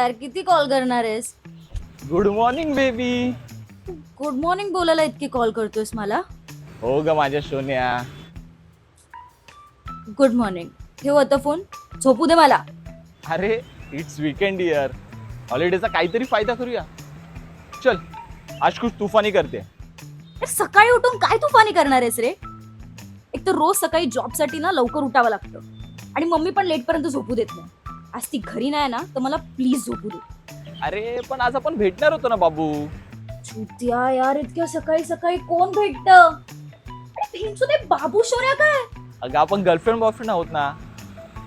यार, किती कॉल करणार आहेस? Good morning baby. Good morning बोलायला इतकी कॉल करतोयस मला? हो ग माझ्या सोन्या. Good morning. ठेव आता फोन, झोपू दे मला. अरे इट्स वीकेंड इयर, हॉलिडेचा काहीतरी फायदा करूया. चल आज कुछ तूफानी करते. अरे सकाळी उठून काय तुफानी करणार आहेस रे? एक तर रोज सकाळी जॉबसाठी ना लवकर उठावं लागतं आणि मम्मी पण लेट पर्यंत झोपू देत नाही. आज ती घरी नाही ना, तर मला प्लीज झोपू दे. अरे पण आज आपण भेटणार होतो ना बाबू. छुट्या यार, इतक्या सकाळी सकाळी कोण भेटत? अरे भिंचू दे बाबू शोऱ्या काय? अगं आपण गर्लफ्रेंड बॉयफ्रेंड आहोत ना.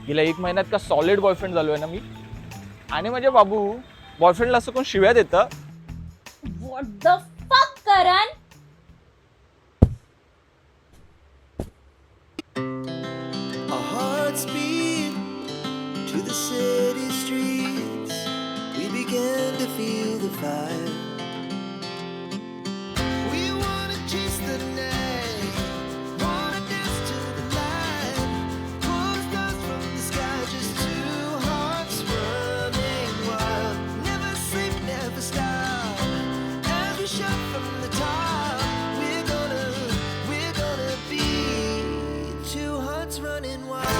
गेल्या 1 महिन्यात का सॉलिड बॉयफ्रेंड झालोय ना मी. आणि माझ्या बाबू बॉयफ्रेंडला असं कोण शिव्या देतं? व्हॉट द फक करण? Our hearts beat to the city streets. We began to feel the fire. We wanna chase the night, wanna dance to the light. Pull stars from the sky, just two hearts running wild. Never sleep, never stop. As we shout from the top, we're gonna be two hearts running wild.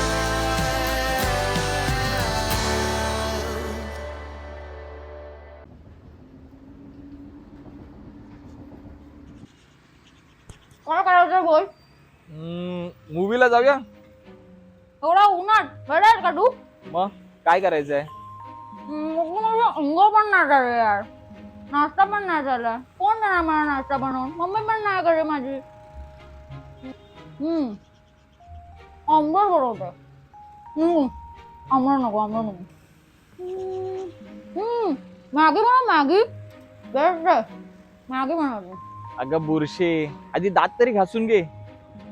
काय करायचं बोल? मूवीला जाऊया. एवढा उन्हात बरं का तू? मग काय करायचंय? अंग पण नाही झालं यार, नाश्ता पण नाही झाला. कोण देणार मला नाश्ता बनवून? मम्मी पण नाही घरी माझी. आंबट बनवते. आंबट नको, आंबट नको. मॅगी बनव, मॅगी बेस्ट आहे. मॅगी बनवते. अगं बुरशे, आधी दात तरी घासून घे.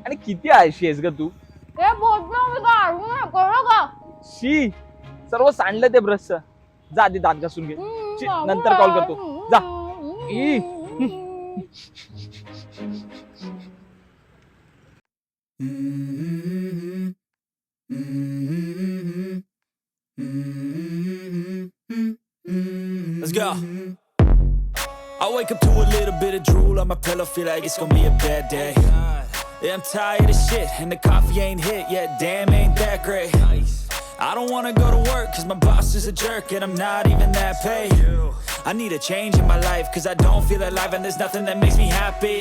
आणि किती आळशी आहेस ग तू. हे बोलतो मी काय कळलं का? शी, सर्व सांडलं ते ब्रशचं. जा आधी दात घासून घे. शी, नंतर कॉल करतो. जा. E. Let's go. I wake up to a little bit of drool on my pillow, feel like it's gonna be a bad day. Yeah, I'm tired of shit, and the coffee ain't hit yet, damn ain't that great. I don't wanna go to work, cause my boss is a jerk, and I'm not even that paid. I need a change in my life, cause I don't feel alive, and there's nothing that makes me happy.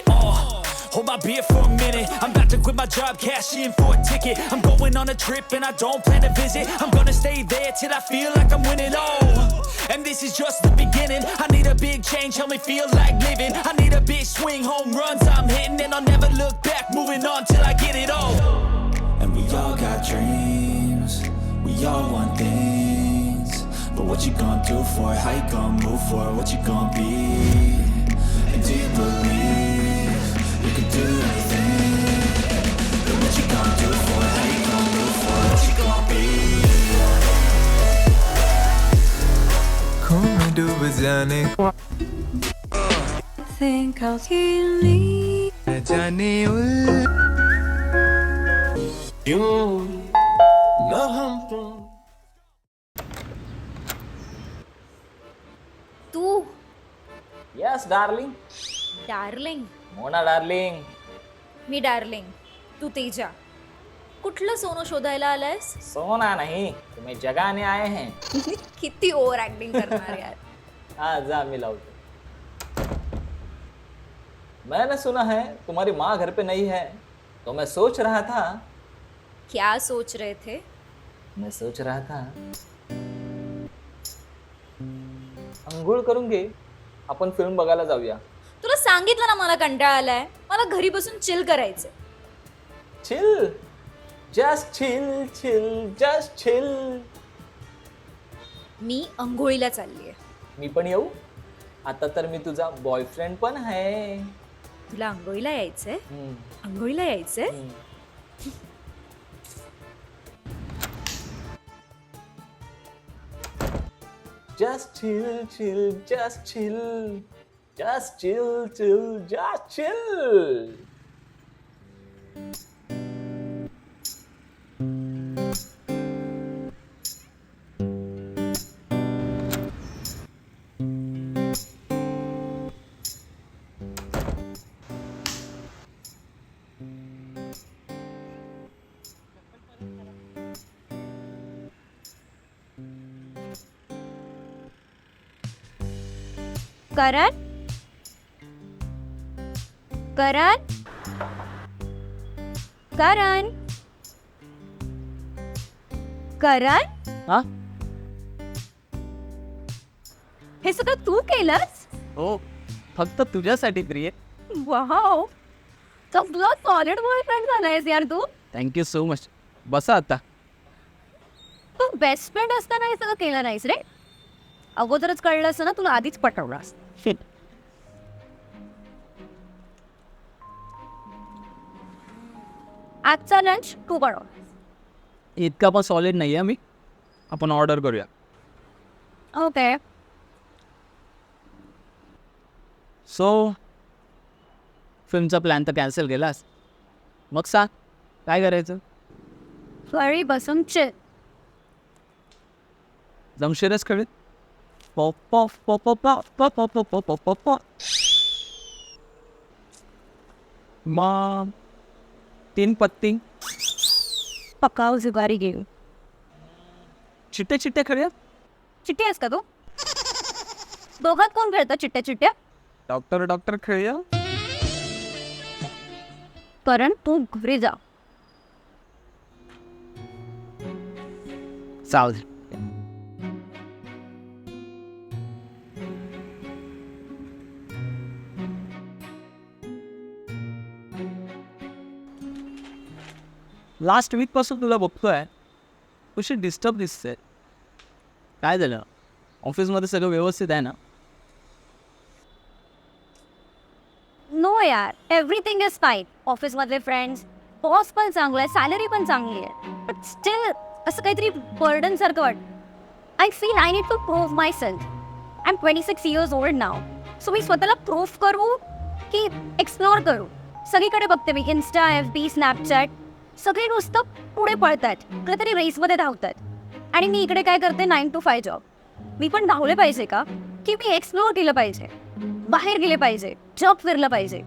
Hold my beer for a minute, I'm about to quit my job, cash in for a ticket. I'm going on a trip, and I don't plan to visit. I'm gonna stay there till I feel like I'm winning, and this is just the beginning. I need a big change, help me feel like living. I need a big swing, home runs I'm hitting, and I'll never look back, moving on till I get it all. And we all got dreams, we all want things, but what you gonna do for it? How you gonna move for it? What you gonna be? And do you believe you can do anything? But what you gonna do for it? How you gonna move for it? What you gonna be? Come do bajane think I'll leave. जाने उल क्यों ना हम तुम. तू yes darling. Darling? Mona darling. मी darling, तू तेजा. कुठलं सोनं शोधायला आलायस? सोना नहीं, तुम्हें जगाने आए हैं. किती ओव्हर ऍक्टिंग करणार यार. हाँ जा मी लावतो. मैंने सुना है तुम्हारी माँ घर पे नहीं है, तो मैं सोच रहा था. क्या सोच रहे थे? मैं सोच रहा था अंघोळ करून घे, आपण फिल्म बघायला जाऊया. तुला सांगितलं ना मला कंटाळा आलाय. मला घरी बसून चिल करायचं. Chill, just chill chill just chill. मी अंघोळीला चाललीये. मी पण येऊ? आता तर मी तुझा बॉयफ्रेंड पण आहे. तुला अंघोळीला यायचंय? अंघोळीला यायचंय? Just chill, chill, just chill. Just chill, chill, just chill. Karan Karan Karan Karan हा हे सगळं तू केलंस? हो फक्त तुझ्यासाठी प्रिय. वाव, तुझा सॉलिड बॉयफ्रेंड झालायस यार तू. Thank you so much. बसा आता. तू बेस्ट फ्रेंड असताना हे सगळं केलं नाहीस रे. अगोदरच कळलं असतं ना तुला आधीच पटवलास. आजचा लंच तू बनव. इतका पण सॉलिड नाही आहे मी. आपण ऑर्डर करूया. ओके. सो फिल्मचा प्लॅन तर कॅन्सल केलास. मग सांग काय करायचं. घरी बसून चिल. जमशेरच खेळ. Pop pop pop pop pop pop pop pop pop pop. मग 3 पत्ती पकाव जुगारी घेऊ. चिट्टे चिट्टे खेळूया. चिट्टी आहेस का तू? दोघात कोण खेळतं चिट्ट्या चिट्ट्या? Doctor doctor खेळूया. करण तू घरी जा. चालेल. लास्ट वीकपासून तुला बघतोय कशी डिस्टर्ब दिसते. काय झालं. ऑफिसमध्ये सगळं व्यवस्थित आहे ना. नो यार, एव्हरीथिंग इज फाईन. ऑफिसमधले फ्रेंड्स, बॉस पण चांगला आहे, सॅलरी पण चांगली आहे. बट स्टील असं काहीतरी बर्डन सारखं वाटतं. I feel I need to prove myself. I am 26 years old now. So मी स्वतःला प्रूव्ह करू की एक्सप्लोअर करू. सगळीकडे बघते मी, इन्स्टा, FB, स्नॅपचॅट, सगळे नुसतं पुढे पळतात, कुठेतरी रेसमध्ये धावतात. आणि मी इकडे काय करते, 9 to 5 जॉब. मी पण धावले पाहिजे का? की मी एक्सप्लोअर केलं पाहिजे, बाहेर गेले पाहिजे, जग फिरलं पाहिजे.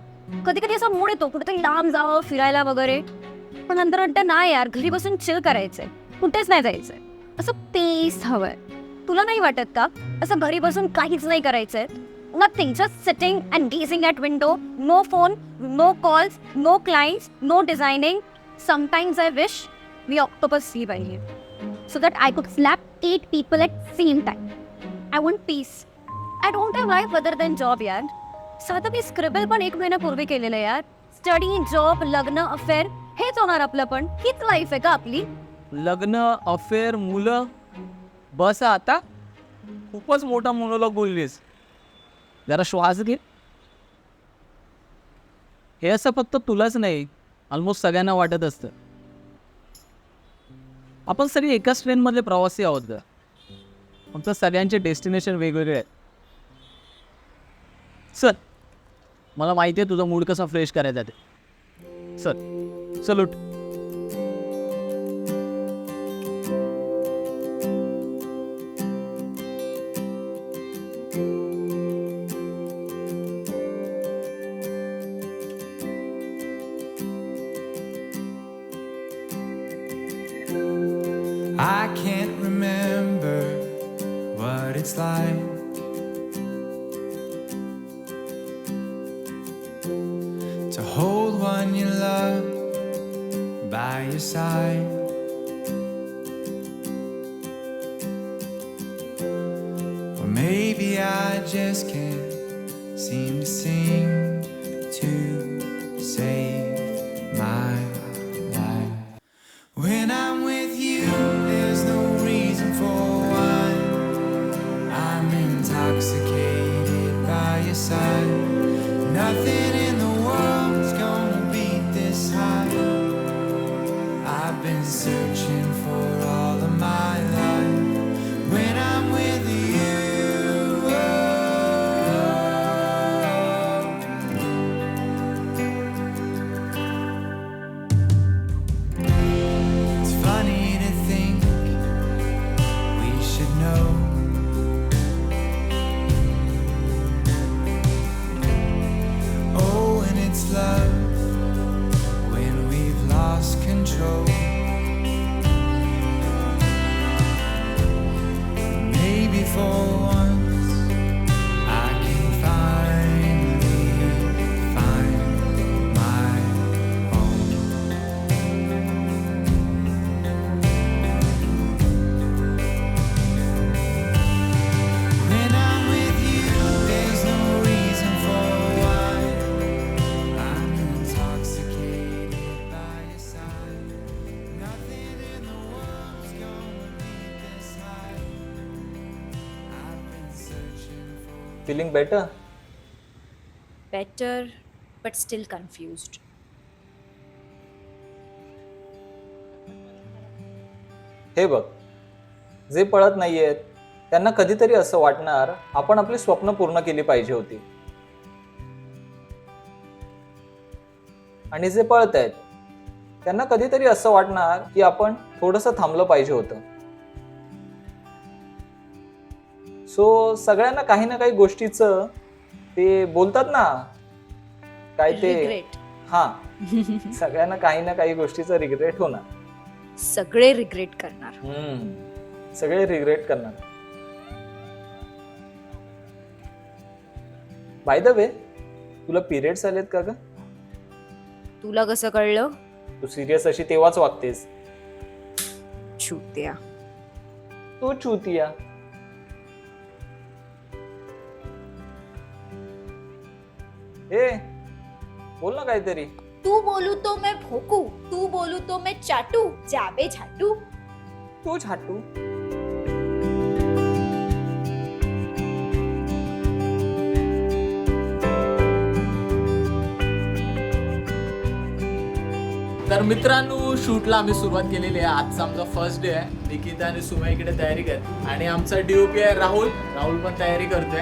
कधी कधी असा मूड येतो कुठेतरी लांब जावं फिरायला वगैरे. पण नंतर वाटतं नाही यार, घरी बसून चिल करायचंय, कुठेच नाही जायचंय. असं पीस हवंय. तुला नाही वाटत का असं घरी बसून काहीच नाही करायचंय? Nothing, just sitting and gazing at window. No phone, no calls, no clients, no designing. Sometimes I wish we octopus sleep here, so that I could slap 8 people at same time. I want peace. I don't have life other than job यार. साधं मी scribble पण 1 महिन्यापूर्वी केलेलं यार. Study, job, लग्न, affair हेच होणार आपलं. पण हीच लाईफ आहे का आपली? लग्न, अफेअर, मुलं. बस आता. खूपच मोठा मोनोलॉग बोललीस. जरा श्वास घे. हे असं फक्त तुलाच नाही, ऑलमोस्ट सगळ्यांना वाटत असतं. आपण सगळे एकाच ट्रेनमधले प्रवासी आहोत का? फक्त सगळ्यांचे डेस्टिनेशन वेगवेगळे आहेत. चल, मला माहिती आहे तुझा मूड कसा फ्रेश करायचा ते. चल चल उठ. I can't remember what it's like to hold one you love by your side. Or maybe I just can't seem to sing to save my life. When I'm with you, there's no reason for one. I'm intoxicated by your side. Nothing in the world's gonna beat this high. I've been searching for all of my life. When I'm with you, feeling better? Better but still confused. हे बघ, जे पळत नाहीयेत त्यांना कधीतरी असं वाटणार आपण आपली स्वप्न पूर्ण केली पाहिजे होती, आणि जे पळत आहेत त्यांना कधीतरी असं वाटणार की आपण थोडंसं थांबलं पाहिजे होतं. सो सगळ्यांना काही ना काही गोष्टीचं ते बोलतात ना, काय ते, रिग्रेट. हा, सगळ्यांना काही ना काही गोष्टीचं रिग्रेट होणार. सगळे रिग्रेट करणार. सगळे रिग्रेट करणार. बाय द वे, तुला पिरियड्स आलेत का ग? तुला कसं कळलं? तू सिरियस अशी तेव्हाच वागतेस. छुत्या. तू चुतिया. ए, बोल ना काहीतरी. तू बोलू तो मैं भोकू, तू बोलू तो मैं चाटू, जाबे झाटू. तू छाटू. तर मित्रांनो, शूटला आम्ही सुरुवात केलेली आहे. आजचा आमचा फर्स्ट डे आहे. निकिता आणि सुमा इकडे तयारी करते आणि आमचा DOP आहे राहुल. राहुल पण तयारी करतोय.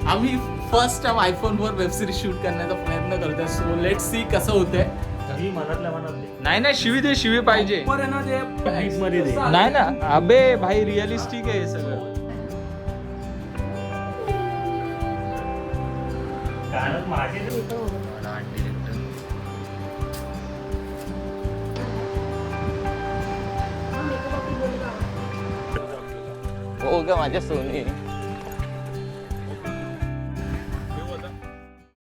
आम्ही फर्स्ट टाइम आयफोनवर वेब सिरीज शूट करण्याचा प्रयत्न करतोय. सो लेट्स सी कसं होतंय. नाही नाही, शिवी दे, शिवी पाहिजे. नाही ना अबे भाई, रिअलिस्टिक आहे हे सगळं. हो का माझ्या सोनी.